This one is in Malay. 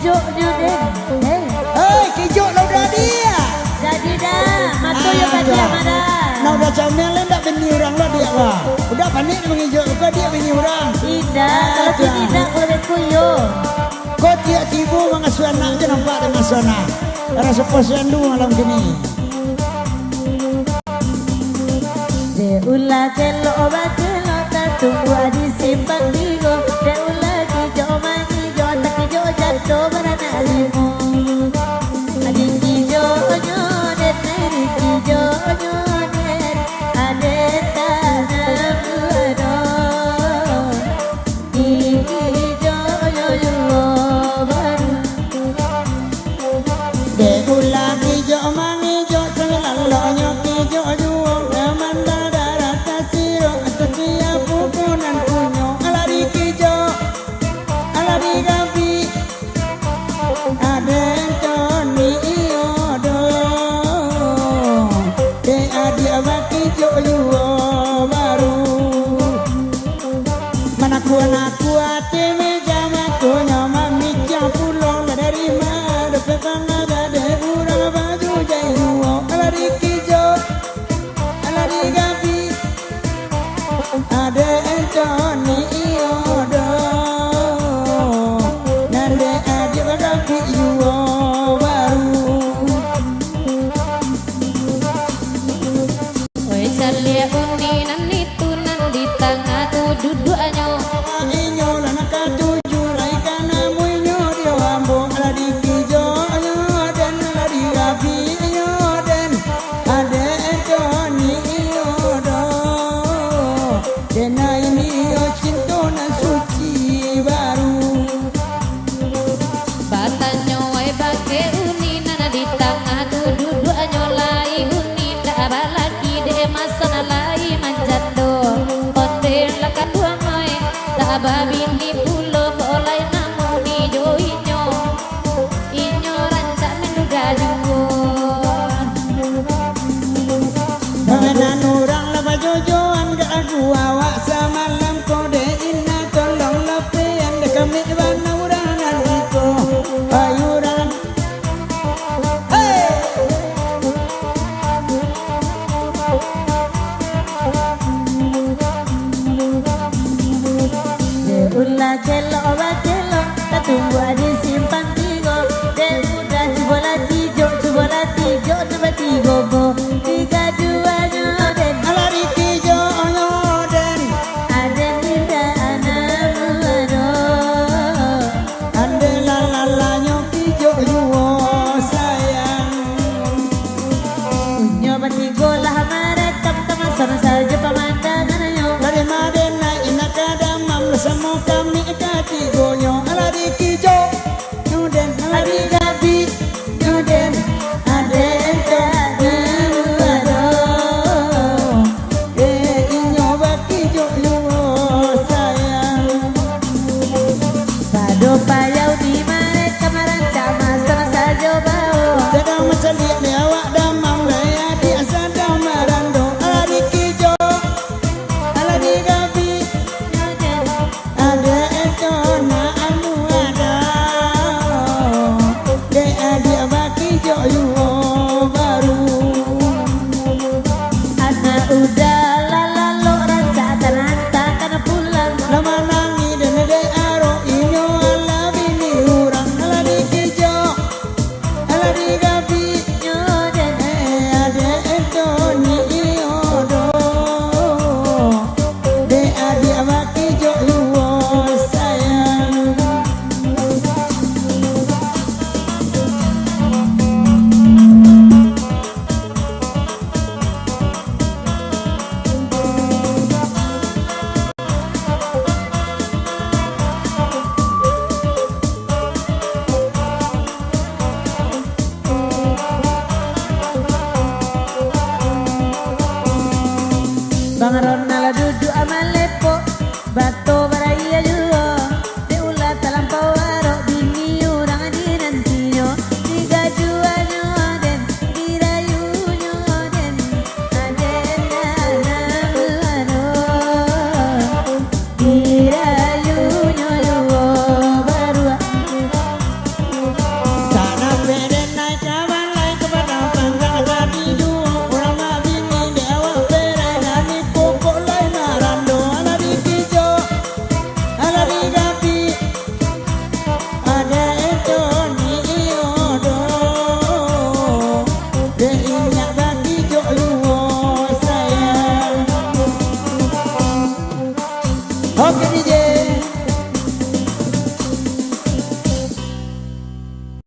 kijoknya deh. Hei, kijok lo udah dia. Jadi dah, mato yo kat dia mana. Nah udah comel tak bini orang lo dia lah. Udah panik mengijok kau dia bini orang. Tidak, kalau tidak boleh kuyo. Kau tiap tibu mengasuh anak je nampak dengan sana. Rasa posyandu malam gini. Ulah kelo obat kelo tak tunggu adi simpan digo. Ulah kijok mani jo tak kijok jatuh beranak limo. Adi kijok nyodet neri kijok nyodet. Ade tanam buado. Kijok yo baru. De ulah kijok mani jo sengalah lo nyok kijok juang kemanda. Aku ate meja makonya mami jam pulang dari mana petang ada urang baju jayu alari kijo alari gabi ada entoni iodo nande aja bagapi yuo baru oi salia undi nani tunan di tengah tu duduknya. Babin di pulau oleh namu di jo inyo rancak menduga jenggot. Mengenang orang lama jojoan gak aku awak semalam kode inna tolong lepian dek kami bana urangan itu ayuran. Hey. Ulah kelo obat kelo tak tunggu adi simpan tigo. Udah coba tijo nampak tigo bo. 3, 2 nyoden Alari kijo nyoden ada tidak anak muado. ande lalala kijo yuo sayang. Nyoba tigo lah merekam teman sama saja pemandangannya. Dari madena inak kadamam semua kami katigo nyo alari kijo nyoden alari gabi nyoden ade entoni muado inyo bakijo yuo sayang. Pado payau di merekam rancak sama saja bau. Sedang menceliak ni awak damam raya di asa damarando alari kijo alari gabi ada entona anu ada de adia bakijo yuo baru. Anak udah lalalo rancak tananta kana pulang. Lama nangi dan de aro inyo ala bini urang alari kijo alari gabi Nyoden ada entoni iodo de adia bakijo yuo sayang. Bang Ronald duduk ama lepo bato